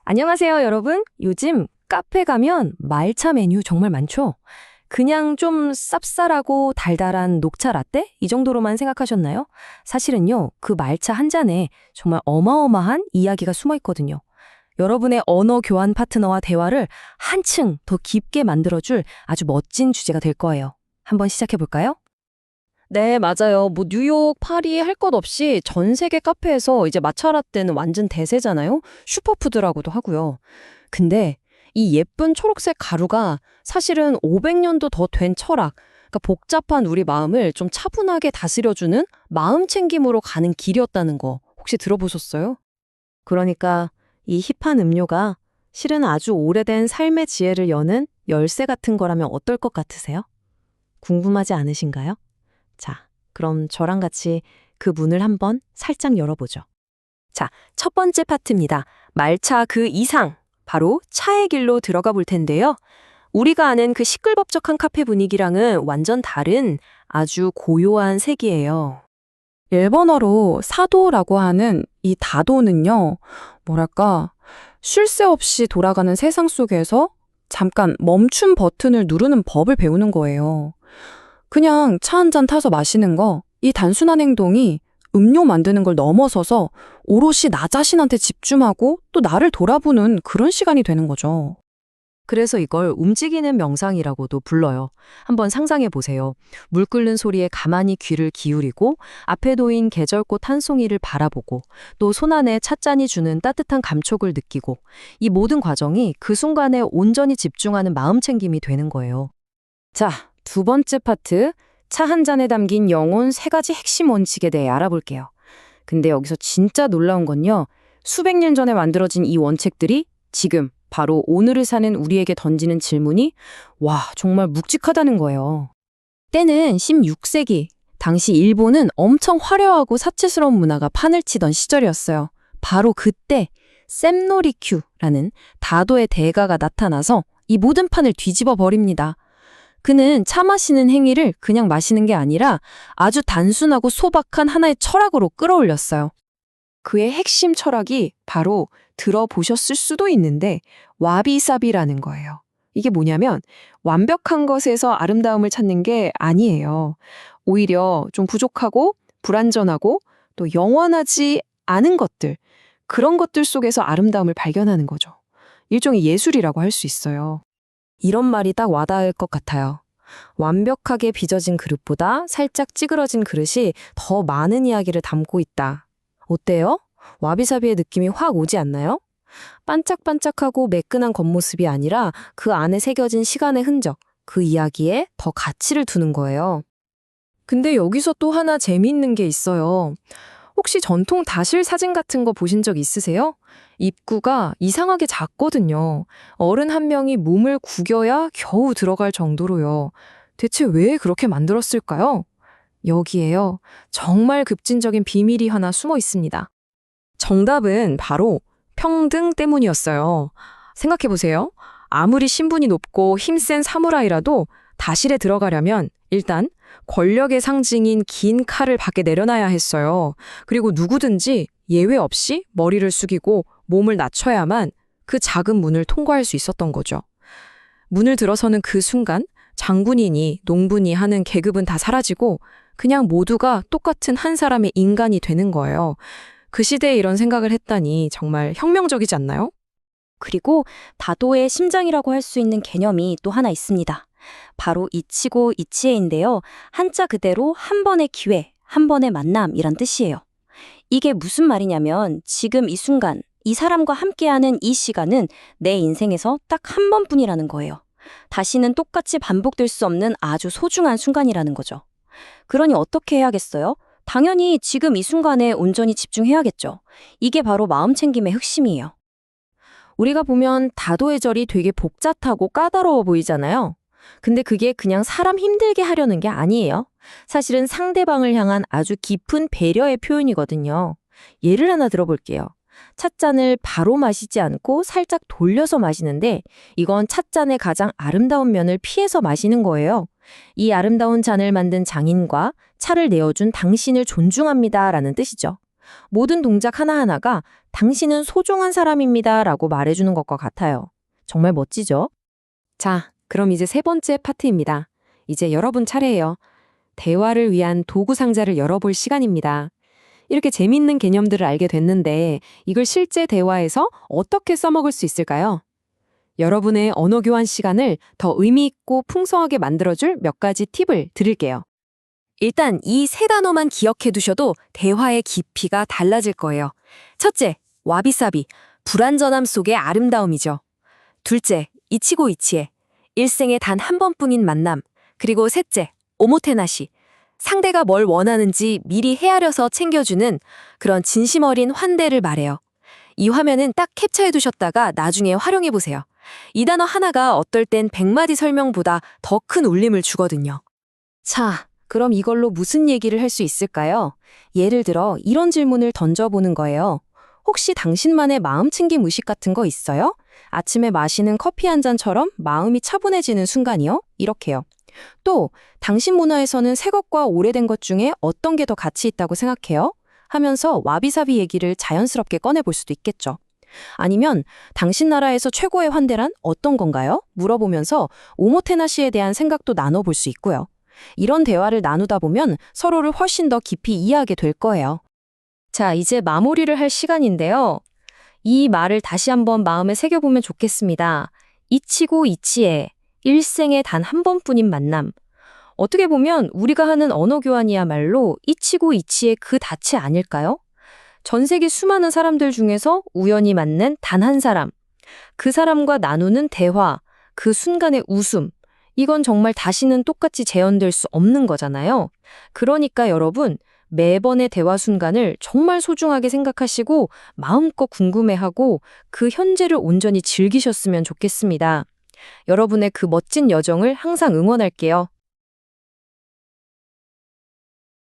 안녕하세요, 여러분. 요즘 카페 가면 말차 메뉴 정말 많죠? 그냥 좀 쌉쌀하고 달달한 녹차 라떼? 이 정도로만 생각하셨나요? 사실은요, 그 말차 한 잔에 정말 어마어마한 이야기가 숨어 있거든요. 여러분의 언어 교환 파트너와 대화를 한층 더 깊게 만들어줄 아주 멋진 주제가 될 거예요. 한번 시작해 볼까요? 네, 맞아요. 뭐 뉴욕, 파리 할 것 없이 전 세계 카페에서 이제 마차 라떼는 완전 대세잖아요. 슈퍼푸드라고도 하고요. 근데 이 예쁜 초록색 가루가 사실은 500년도 더 된 철학, 그러니까 복잡한 우리 마음을 좀 차분하게 다스려주는 마음 챙김으로 가는 길이었다는 거 혹시 들어보셨어요? 그러니까 이 힙한 음료가 실은 아주 오래된 삶의 지혜를 여는 열쇠 같은 거라면 어떨 것 같으세요? 궁금하지 않으신가요? 자, 그럼 저랑 같이 그 문을 한번 살짝 열어보죠. 자, 첫 번째 파트입니다. 말차 그 이상, 바로 차의 길로 들어가 볼 텐데요. 우리가 아는 그 시끌벅적한 카페 분위기랑은 완전 다른 아주 고요한 색이에요. 일본어로 사도라고 하는 이 다도는요, 뭐랄까, 쉴 새 없이 돌아가는 세상 속에서 잠깐 멈춤 버튼을 누르는 법을 배우는 거예요. 그냥 차 한 잔 타서 마시는 거, 이 단순한 행동이 음료 만드는 걸 넘어서서 오롯이 나 자신한테 집중하고 또 나를 돌아보는 그런 시간이 되는 거죠. 그래서 이걸 움직이는 명상이라고도 불러요. 한번 상상해 보세요. 물 끓는 소리에 가만히 귀를 기울이고 앞에 놓인 계절꽃 한 송이를 바라보고 또 손안에 찻잔이 주는 따뜻한 감촉을 느끼고 이 모든 과정이 그 순간에 온전히 집중하는 마음 챙김이 되는 거예요. 자, 두 번째 파트. 차 한 잔에 담긴 영혼 세 가지 핵심 원칙에 대해 알아볼게요. 근데 여기서 진짜 놀라운 건요. 수백 년 전에 만들어진 이 원칙들이 지금 바로 오늘을 사는 우리에게 던지는 질문이 와, 정말 묵직하다는 거예요. 때는 16세기. 당시 일본은 엄청 화려하고 사치스러운 문화가 판을 치던 시절이었어요. 바로 그때 샘노리큐라는 다도의 대가가 나타나서 이 모든 판을 뒤집어 버립니다. 그는 차 마시는 행위를 그냥 마시는 게 아니라 아주 단순하고 소박한 하나의 철학으로 끌어올렸어요. 그의 핵심 철학이 바로 들어보셨을 수도 있는데 와비사비라는 거예요. 이게 뭐냐면 완벽한 것에서 아름다움을 찾는 게 아니에요. 오히려 좀 부족하고 불완전하고 또 영원하지 않은 것들, 그런 것들 속에서 아름다움을 발견하는 거죠. 일종의 예술이라고 할 수 있어요. 이런 말이 딱 와닿을 것 같아요. 완벽하게 빚어진 그릇보다 살짝 찌그러진 그릇이 더 많은 이야기를 담고 있다. 어때요? 와비사비의 느낌이 확 오지 않나요? 반짝반짝하고 매끈한 겉모습이 아니라 그 안에 새겨진 시간의 흔적, 그 이야기에 더 가치를 두는 거예요. 근데 여기서 또 하나 재미있는 게 있어요. 혹시 전통 다실 사진 같은 거 보신 적 있으세요? 입구가 이상하게 작거든요. 어른 한 명이 몸을 구겨야 겨우 들어갈 정도로요. 대체 왜 그렇게 만들었을까요? 여기에요. 정말 급진적인 비밀이 하나 숨어 있습니다. 정답은 바로 평등 때문이었어요. 생각해보세요. 아무리 신분이 높고 힘센 사무라이라도 다실에 들어가려면 일단 권력의 상징인 긴 칼을 밖에 내려놔야 했어요. 그리고 누구든지 예외 없이 머리를 숙이고 몸을 낮춰야만 그 작은 문을 통과할 수 있었던 거죠. 문을 들어서는 그 순간 장군이니 농부니 하는 계급은 다 사라지고 그냥 모두가 똑같은 한 사람의 인간이 되는 거예요. 그 시대에 이런 생각을 했다니 정말 혁명적이지 않나요? 그리고 다도의 심장이라고 할 수 있는 개념이 또 하나 있습니다. 바로 이치고 이치에인데요. 한자 그대로 한 번의 기회, 한 번의 만남이란 뜻이에요. 이게 무슨 말이냐면 지금 이 순간, 이 사람과 함께하는 이 시간은 내 인생에서 딱 한 번뿐이라는 거예요. 다시는 똑같이 반복될 수 없는 아주 소중한 순간이라는 거죠. 그러니 어떻게 해야겠어요? 당연히 지금 이 순간에 온전히 집중해야겠죠. 이게 바로 마음 챙김의 핵심이에요. 우리가 보면 다도의 절이 되게 복잡하고 까다로워 보이잖아요. 근데 그게 그냥 사람 힘들게 하려는 게 아니에요. 사실은 상대방을 향한 아주 깊은 배려의 표현이거든요. 예를 하나 들어볼게요. 찻잔을 바로 마시지 않고 살짝 돌려서 마시는데 이건 찻잔의 가장 아름다운 면을 피해서 마시는 거예요. 이 아름다운 잔을 만든 장인과 차를 내어준 당신을 존중합니다라는 뜻이죠. 모든 동작 하나하나가 당신은 소중한 사람입니다 라고 말해주는 것과 같아요. 정말 멋지죠? 자, 그럼 이제 세 번째 파트입니다. 이제 여러분 차례예요. 대화를 위한 도구 상자를 열어볼 시간입니다. 이렇게 재밌는 개념들을 알게 됐는데 이걸 실제 대화에서 어떻게 써먹을 수 있을까요? 여러분의 언어 교환 시간을 더 의미 있고 풍성하게 만들어줄 몇 가지 팁을 드릴게요. 일단 이 세 단어만 기억해 두셔도 대화의 깊이가 달라질 거예요. 첫째, 와비사비, 불완전함 속의 아름다움이죠. 둘째, 이치고 이치에, 일생에 단 한 번뿐인 만남. 그리고 셋째, 오모테나시, 상대가 뭘 원하는지 미리 헤아려서 챙겨주는 그런 진심 어린 환대를 말해요. 이 화면은 딱 캡처해 두셨다가 나중에 활용해 보세요. 이 단어 하나가 어떨 땐 100마디 설명보다 더 큰 울림을 주거든요. 자, 그럼 이걸로 무슨 얘기를 할 수 있을까요? 예를 들어 이런 질문을 던져보는 거예요. 혹시 당신만의 마음 챙김 의식 같은 거 있어요? 아침에 마시는 커피 한 잔처럼 마음이 차분해지는 순간이요? 이렇게요. 또 당신 문화에서는 새 것과 오래된 것 중에 어떤 게 더 가치 있다고 생각해요? 하면서 와비사비 얘기를 자연스럽게 꺼내볼 수도 있겠죠. 아니면 당신 나라에서 최고의 환대란 어떤 건가요? 물어보면서 오모테나시에 대한 생각도 나눠볼 수 있고요. 이런 대화를 나누다 보면 서로를 훨씬 더 깊이 이해하게 될 거예요. 자, 이제 마무리를 할 시간인데요. 이 말을 다시 한번 마음에 새겨보면 좋겠습니다. 이치고 이치에, 일생에 단 한 번뿐인 만남. 어떻게 보면 우리가 하는 언어 교환이야말로 이치고 이치의 그 닻이 아닐까요? 전 세계 수많은 사람들 중에서 우연히 맞는 단 한 사람. 그 사람과 나누는 대화, 그 순간의 웃음. 이건 정말 다시는 똑같이 재현될 수 없는 거잖아요. 그러니까 여러분, 매번의 대화 순간을 정말 소중하게 생각하시고 마음껏 궁금해하고 그 현재를 온전히 즐기셨으면 좋겠습니다. 여러분의 그 멋진 여정을 항상 응원할게요.